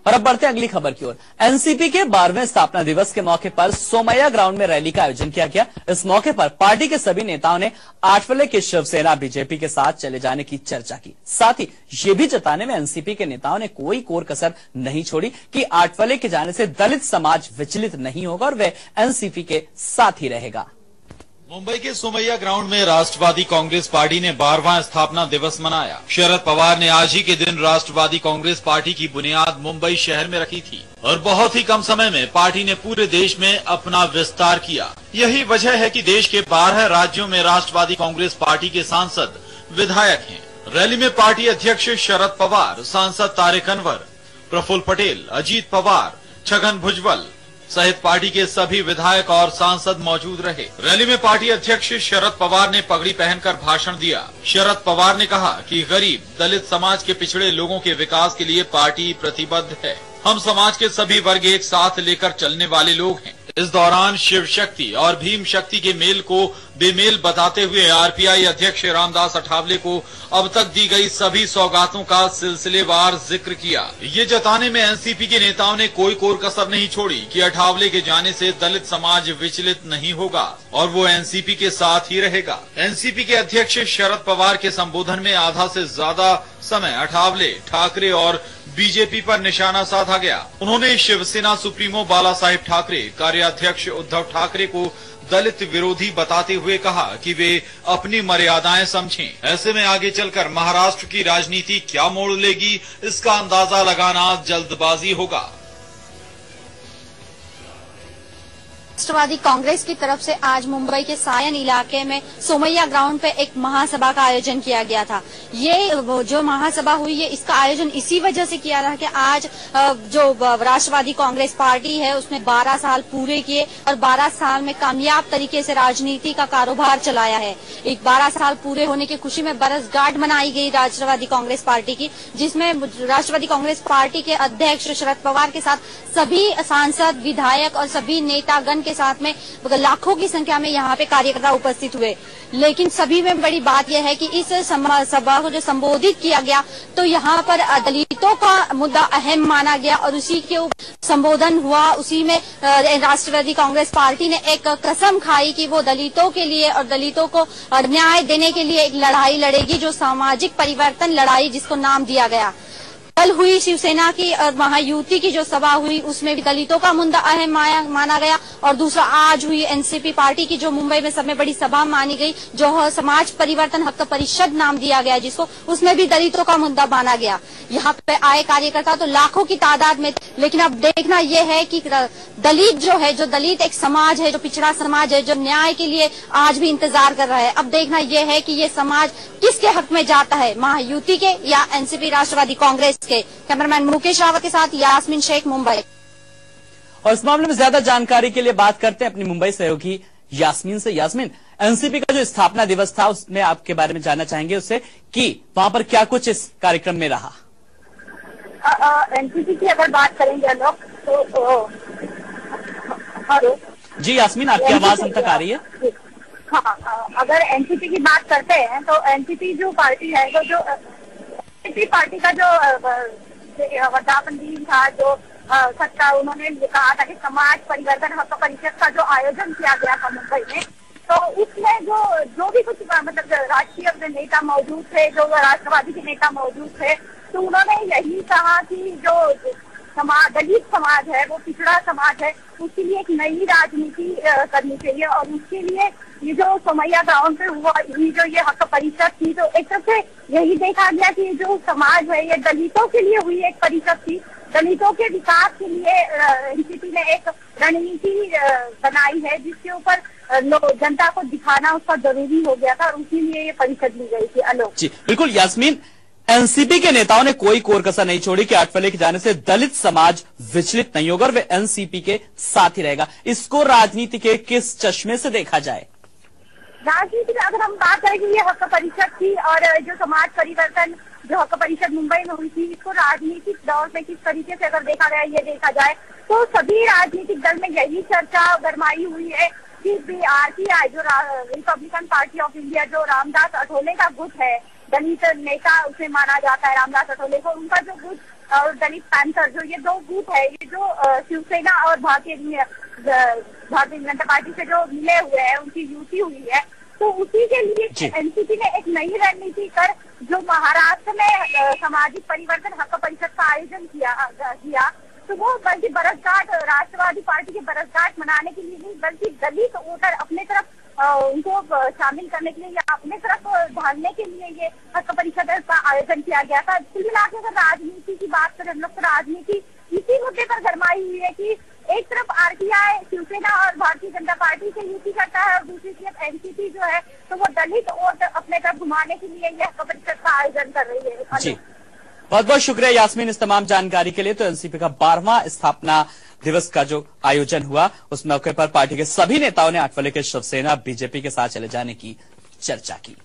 और अब बढ़ते हैं अगली खबर की ओर। एनसीपी के 12वें स्थापना दिवस के मौके पर सोमैया ग्राउंड में रैली का आयोजन किया गया। इस मौके पर पार्टी के सभी नेताओं ने आठवले के शिवसेना बीजेपी के साथ चले जाने की चर्चा की। साथ ही ये भी जताने में एनसीपी के नेताओं ने कोई कोर कसर नहीं छोड़ी कि आठवले के जाने से दलित समाज विचलित नहीं होगा और वे एनसीपी के साथ ही रहेगा। मुंबई के सोमैया ग्राउंड में राष्ट्रवादी कांग्रेस पार्टी ने 12वां स्थापना दिवस मनाया। शरद पवार ने आज ही के दिन राष्ट्रवादी कांग्रेस पार्टी की बुनियाद मुंबई शहर में रखी थी और बहुत ही कम समय में पार्टी ने पूरे देश में अपना विस्तार किया। यही वजह है कि देश के 12 राज्यों में राष्ट्रवादी कांग्रेस पार्टी के सांसद विधायक हैं। रैली में पार्टी अध्यक्ष शरद पवार, सांसद तारिक अनवर, प्रफुल्ल पटेल, अजीत पवार, छगन भुजबल सहित पार्टी के सभी विधायक और सांसद मौजूद रहे। रैली में पार्टी अध्यक्ष शरद पवार ने पगड़ी पहनकर भाषण दिया। शरद पवार ने कहा कि गरीब दलित समाज के पिछड़े लोगों के विकास के लिए पार्टी प्रतिबद्ध है। हम समाज के सभी वर्ग एक साथ लेकर चलने वाले लोग हैं। इस दौरान शिव शक्ति और भीम शक्ति के मेल को बेमेल बताते हुए आरपीआई अध्यक्ष रामदास अठावले को अब तक दी गई सभी सौगातों का सिलसिलेवार जिक्र किया। ये जताने में एनसीपी के नेताओं ने कोई कोर कसर नहीं छोड़ी कि अठावले के जाने से दलित समाज विचलित नहीं होगा और वो एनसीपी के साथ ही रहेगा। एनसीपी के अध्यक्ष शरद पवार के संबोधन में आधा से ज्यादा समय अठावले, ठाकरे और बीजेपी पर निशाना साधा गया। उन्होंने शिवसेना सुप्रीमो बाला साहेब ठाकरे, कार्याध्यक्ष उद्धव ठाकरे को दलित विरोधी बताते हुए कहा कि वे अपनी मर्यादाएं समझें। ऐसे में आगे चलकर महाराष्ट्र की राजनीति क्या मोड़ लेगी, इसका अंदाजा लगाना जल्दबाजी होगा। राष्ट्रवादी कांग्रेस की तरफ से आज मुंबई के सायन इलाके में सोमैया ग्राउंड पे एक महासभा का आयोजन किया गया था। ये जो महासभा हुई है, इसका आयोजन इसी वजह से किया रहा कि आज जो राष्ट्रवादी कांग्रेस पार्टी है उसने 12 साल पूरे किए और 12 साल में कामयाब तरीके से राजनीति का कारोबार चलाया है। एक 12 साल पूरे होने की खुशी में बरसगांठ मनाई गई राष्ट्रवादी कांग्रेस पार्टी की, जिसमें राष्ट्रवादी कांग्रेस पार्टी के अध्यक्ष शरद पवार के साथ सभी सांसद, विधायक और सभी नेतागण के साथ में लाखों की संख्या में यहाँ पे कार्यकर्ता उपस्थित हुए। लेकिन सभी में बड़ी बात यह है कि इस सभा को जो संबोधित किया गया तो यहाँ पर दलितों का मुद्दा अहम माना गया और उसी के संबोधन हुआ। उसी में राष्ट्रवादी कांग्रेस पार्टी ने एक कसम खाई कि वो दलितों के लिए और दलितों को न्याय देने के लिए एक लड़ाई लड़ेगी, जो सामाजिक परिवर्तन लड़ाई जिसको नाम दिया गया। कल हुई शिवसेना की और महायुति की जो सभा हुई उसमें भी दलितों का मुद्दा अहम माना गया और दूसरा आज हुई एनसीपी पार्टी की जो मुंबई में सबसे बड़ी सभा मानी गई, जो समाज परिवर्तन हक परिषद नाम दिया गया जिसको, उसमें भी दलितों का मुद्दा माना गया। यहाँ पे आए कार्यकर्ता तो लाखों की तादाद में, लेकिन अब देखना यह है कि दलित जो है, जो दलित एक समाज है, जो पिछड़ा समाज है, जो न्याय के लिए आज भी इंतजार कर रहा है, अब देखना यह है कि ये समाज किसके हक में जाता है, महायुति के या एनसीपी राष्ट्रवादी कांग्रेस के। कैमरामैन मुकेश रावत के साथ यास्मीन शेख, मुंबई। और इस मामले में ज्यादा जानकारी के लिए बात करते हैं अपनी मुंबई सहयोगी यास्मीन से। यास्मीन, एनसीपी का जो स्थापना दिवस था उसमें आपके बारे में जानना चाहेंगे उससे कि वहां पर क्या कुछ इस कार्यक्रम में रहा। एनसीपी की अगर बात करेंगे लोग तो हेलो जी यास्मीन, आपकी आवाज हम तक आ रही है। हाँ, अगर एनसीपी की बात करते हैं तो एनसीपी जो पार्टी है तो जो एनसीपी पार्टी का जो वर्धापन दिन था, जो सत्ता उन्होंने कहा था कि समाज परिवर्तन हक परिषद का जो आयोजन किया गया था मुंबई में, तो उसमें जो भी कुछ मतलब राष्ट्रीय नेता मौजूद थे, जो राष्ट्रवादी के नेता मौजूद थे, तो उन्होंने यही कहा कि जो दलित समाज है, वो पिछड़ा समाज है, उसके लिए एक नई राजनीति करनी चाहिए और उसके लिए ये जो सोमैया ग्राउंड पे हुआ, ये जो ये हक परिषद थी, तो एक तरफ से यही देखा गया कि जो समाज है ये दलितों के लिए हुई एक परिषद थी। दलितों के विकास के लिए एनसीपी ने एक रणनीति बनाई है जिसके ऊपर जनता को दिखाना उसका जरूरी हो गया था और उसी लिए ये परिषद ली गई थी। आलोक जी बिल्कुल यास्मीन, एनसीपी के नेताओं ने कोई कोर कसर नहीं छोड़ी कि आठवले के जाने से दलित समाज विचलित नहीं होगा और वे एनसीपी के साथ ही रहेगा। इसको राजनीति के किस चश्मे से देखा जाए? राजनीति में अगर हम बात करें कि ये हक परिषद थी और जो समाज परिवर्तन जो हक परिषद मुंबई में हुई थी, इसको राजनीतिक दौर में किस तरीके से अगर देखा गया ये देखा जाए तो सभी राजनीतिक दल में यही चर्चा गरमाई हुई है कि आरपीआई जो रिपब्लिकन पार्टी ऑफ इंडिया, जो रामदास अठावले का गुट है, दलित नेता उसे माना जाता है रामदास अठावले को, उनका जो गुट और दलित पैंथर, जो ये दो गुट है, ये जो शिवसेना और भारतीय जनता पार्टी से जो मिले हुए हैं, उनकी युति हुई है, तो उसी के लिए एनसीपी ने एक नई रणनीति कर जो महाराष्ट्र में सामाजिक परिवर्तन हक्क परिषद का आयोजन किया, तो वो बल्कि बरसगांठ राष्ट्रवादी पार्टी के बरसगांठ मनाने के लिए नहीं, बल्कि दलित वोटर अपने तरफ उनको शामिल करने के लिए या अपने तरफ ढालने के लिए ये हक्क परिषद का आयोजन किया गया था। कुल मिला के अगर राजनीति की बात करें, हम लोग तो राजनीति इसी मुद्दे पर गरमाई हुई है कि एक तरफ आरपीआई शिवसेना और भारतीय जनता पार्टी से युति करता है और दूसरी तरफ एनसीपी जो है तो वो दलित वोट अपने तरफ घुमाने के लिए यह हक्क परिषद का आयोजन कर रही है। जी, बहुत बहुत शुक्रिया यास्मीन इस तमाम जानकारी के लिए। तो एनसीपी का 12वां स्थापना दिवस का जो आयोजन हुआ, उस मौके पर पार्टी के सभी नेताओं ने आठवले के शिवसेना बीजेपी के साथ चले जाने की चर्चा की।